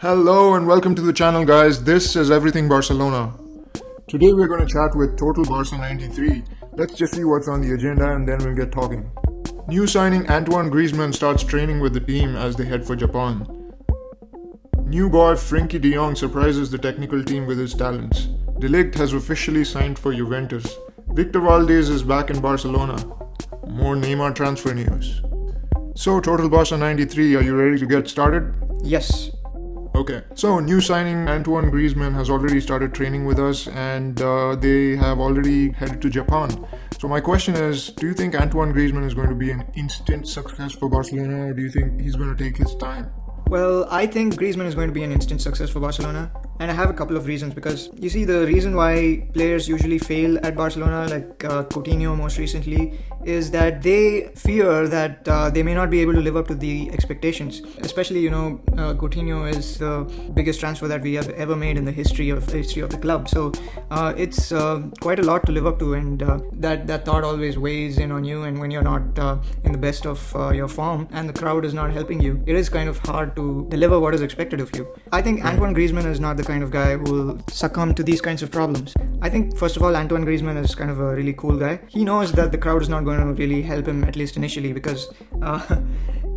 Hello and welcome to the channel, guys. This is Everything Barcelona. Today we're going to chat with Total Barca 93. Let's just see what's on the agenda and then we'll get talking. New signing Antoine Griezmann starts training with the team as they head for Japan. New boy Frenkie De Jong surprises the technical team with his talents. De Ligt has officially signed for Juventus. Victor Valdes is back in Barcelona. More Neymar transfer news. So Total Barca 93, are you ready to get started? Yes. Okay, so new signing Antoine Griezmann has already started training with us and they have already headed to Japan. So my question is, do you think Antoine Griezmann is going to be an instant success for Barcelona, or do you think he's going to take his time? Well, I think Griezmann is going to be an instant success for Barcelona, and I have a couple of reasons. Because you see, the reason why players usually fail at Barcelona, like Coutinho most recently, is that they fear that they may not be able to live up to the expectations. Especially, Coutinho is the biggest transfer that we have ever made in the history of the club. So it's quite a lot to live up to, and that thought always weighs in on you. And when you're not in the best of your form, and the crowd is not helping you, it is kind of hard to deliver what is expected of you. I think Antoine Griezmann is not the kind of guy who will succumb to these kinds of problems. I think, first of all, Antoine Griezmann is kind of a really cool guy. He knows that the crowd is not going to really help him, at least initially, because of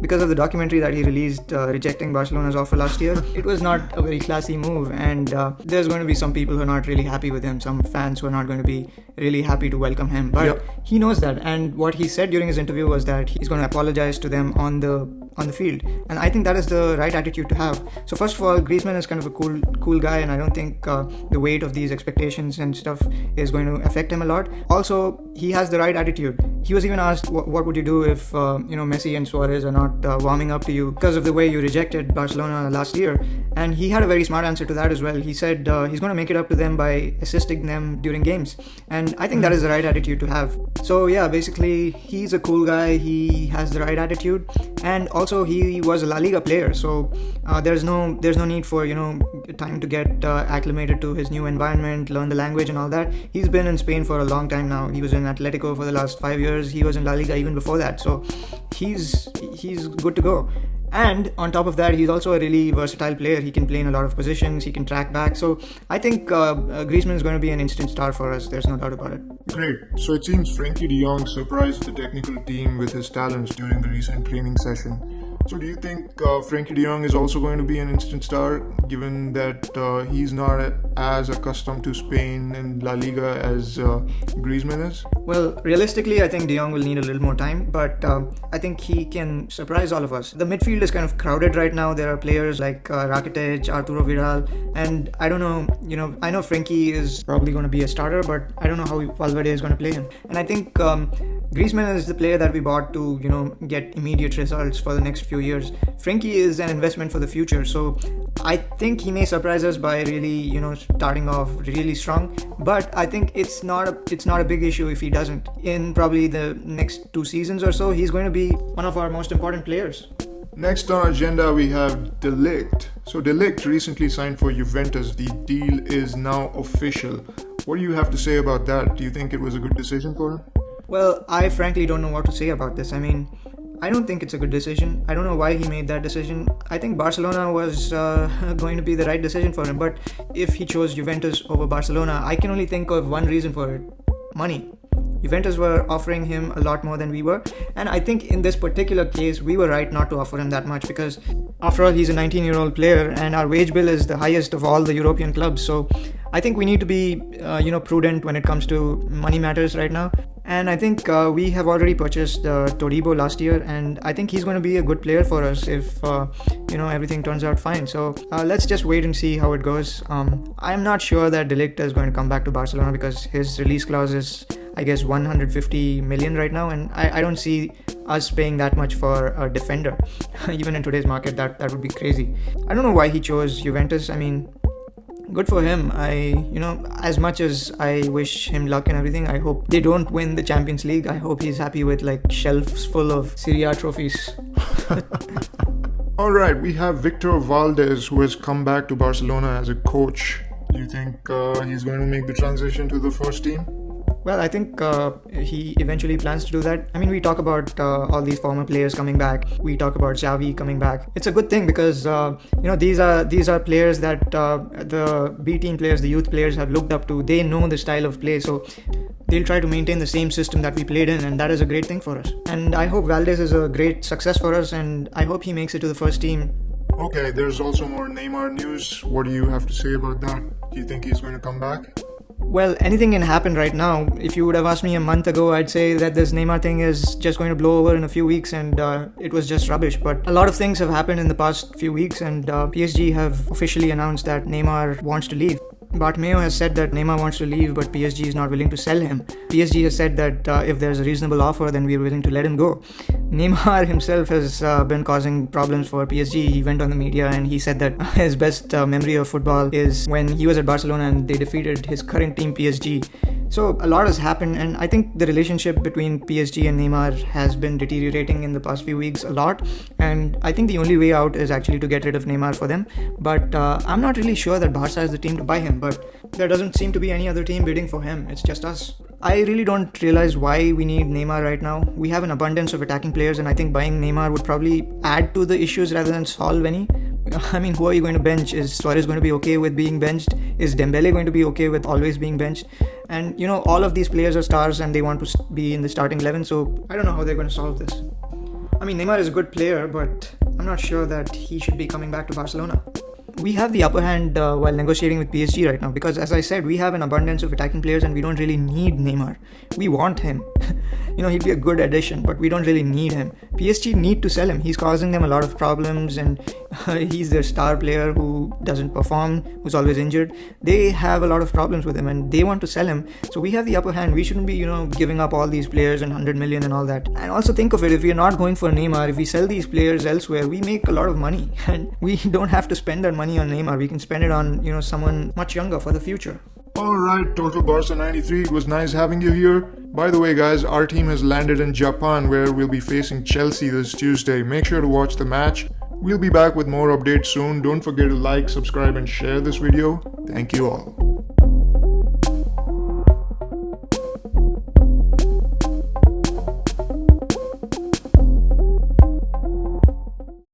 the documentary that he released rejecting Barcelona's offer last year. It was not a very classy move, and there's going to be some people who are not really happy with him, some fans who are not going to be really happy to welcome him. But he knows that, and what he said during his interview was that he's going to apologize to them on the field, and I think that is the right attitude to have. So first of all, Griezmann is kind of a cool guy, and I don't think the weight of these expectations and stuff is going to affect him a lot. Also, he has the right attitude. He was even asked, what would you do if Messi and Suarez are not warming up to you because of the way you rejected Barcelona last year? And he had a very smart answer to that as well. He said he's going to make it up to them by assisting them during games, and I think that is the right attitude to have. So yeah, basically he's a cool guy, he has the right attitude, and also he was a La Liga player, so there's no need for time to get acclimated to his new environment, learn the language and all that. He's been in Spain for a long time now. He was in Atletico for the last 5 years. He was in La Liga even before that, so he's good to go. And on top of that, he's also a really versatile player. He can play in a lot of positions, he can track back. So I think Griezmann is going to be an instant star for us. There's no doubt about it. Great. So it seems Frenkie de Jong surprised the technical team with his talents during the recent training session. So do you think Frenkie de Jong is also going to be an instant star, given that he's not as accustomed to Spain and La Liga as Griezmann is? Well, realistically, I think de Jong will need a little more time, but I think he can surprise all of us. The midfield is kind of crowded right now. There are players like Rakitic, Arturo Vidal, and I don't know, I know Frenkie is probably going to be a starter, but I don't know how Valverde is going to play him. And I think Griezmann is the player that we bought to, get immediate results for the next few years. Frenkie is an investment for the future, so I think he may surprise us by really, starting off really strong. But I think it's not a big issue if he doesn't. In probably the next 2 seasons or so, he's going to be one of our most important players. Next on our agenda, we have De Ligt. So De Ligt recently signed for Juventus. The deal is now official. What do you have to say about that? Do you think it was a good decision for him? Well, I frankly don't know what to say about this. I mean, I don't think it's a good decision. I don't know why he made that decision. I think Barcelona was going to be the right decision for him. But if he chose Juventus over Barcelona, I can only think of one reason for it: money. Juventus were offering him a lot more than we were, and I think in this particular case we were right not to offer him that much, because after all, he's a 19-year-old player and our wage bill is the highest of all the European clubs. So I think we need to be prudent when it comes to money matters right now. And I think we have already purchased Todibo last year, and I think he's going to be a good player for us if everything turns out fine. So let's just wait and see how it goes. I'm not sure that De Ligt is going to come back to Barcelona, because his release clause is, I guess, 150 million right now, and I don't see us paying that much for a defender. Even in today's market, that would be crazy. I don't know why he chose Juventus. I mean, good for him. As much as I wish him luck and everything, I hope they don't win the Champions League. I hope he's happy with shelves full of Serie A trophies. Alright, we have Victor Valdes, who has come back to Barcelona as a coach. Do you think he's going to make the transition to the first team? Well, I think he eventually plans to do that. I mean, we talk about all these former players coming back. We talk about Xavi coming back. It's a good thing because these are players that the B team players, the youth players have looked up to. They know the style of play, so they'll try to maintain the same system that we played in, and that is a great thing for us. And I hope Valdes is a great success for us, and I hope he makes it to the first team. Okay, there's also more Neymar news. What do you have to say about that? Do you think he's going to come back? Well, anything can happen right now. If you would have asked me a month ago, I'd say that this Neymar thing is just going to blow over in a few weeks and it was just rubbish. But a lot of things have happened in the past few weeks and PSG have officially announced that Neymar wants to leave. Bartomeu has said that Neymar wants to leave, but PSG is not willing to sell him. PSG has said that if there's a reasonable offer, then we're willing to let him go. Neymar himself has been causing problems for PSG. He went on the media and he said that his best memory of football is when he was at Barcelona and they defeated his current team PSG. So a lot has happened, and I think the relationship between PSG and Neymar has been deteriorating in the past few weeks a lot, and I think the only way out is actually to get rid of Neymar for them. But I'm not really sure that Barca is the team to buy him, but there doesn't seem to be any other team bidding for him. It's just us. I really don't realize why we need Neymar right now. We have an abundance of attacking players, and I think buying Neymar would probably add to the issues rather than solve any. I mean, who are you going to bench? Is Suarez going to be okay with being benched? Is Dembele going to be okay with always being benched? And all of these players are stars and they want to be in the starting 11, so I don't know how they're going to solve this. I mean, Neymar is a good player, but I'm not sure that he should be coming back to Barcelona. We have the upper hand while negotiating with PSG right now because, as I said, we have an abundance of attacking players and we don't really need Neymar. We want him. He'd be a good addition, but we don't really need him. PSG need to sell him. He's causing them a lot of problems and he's their star player who doesn't perform, who's always injured. They have a lot of problems with him and they want to sell him. So we have the upper hand. We shouldn't be, giving up all these players and 100 million and all that. And also think of it, if we're not going for Neymar, if we sell these players elsewhere, we make a lot of money and we don't have to spend that money on Neymar. We can spend it on, someone much younger for the future. Alright, Total Barca 93, it was nice having you here. By the way guys, our team has landed in Japan where we'll be facing Chelsea this Tuesday. Make sure to watch the match. We'll be back with more updates soon. Don't forget to like, subscribe and share this video. Thank you all.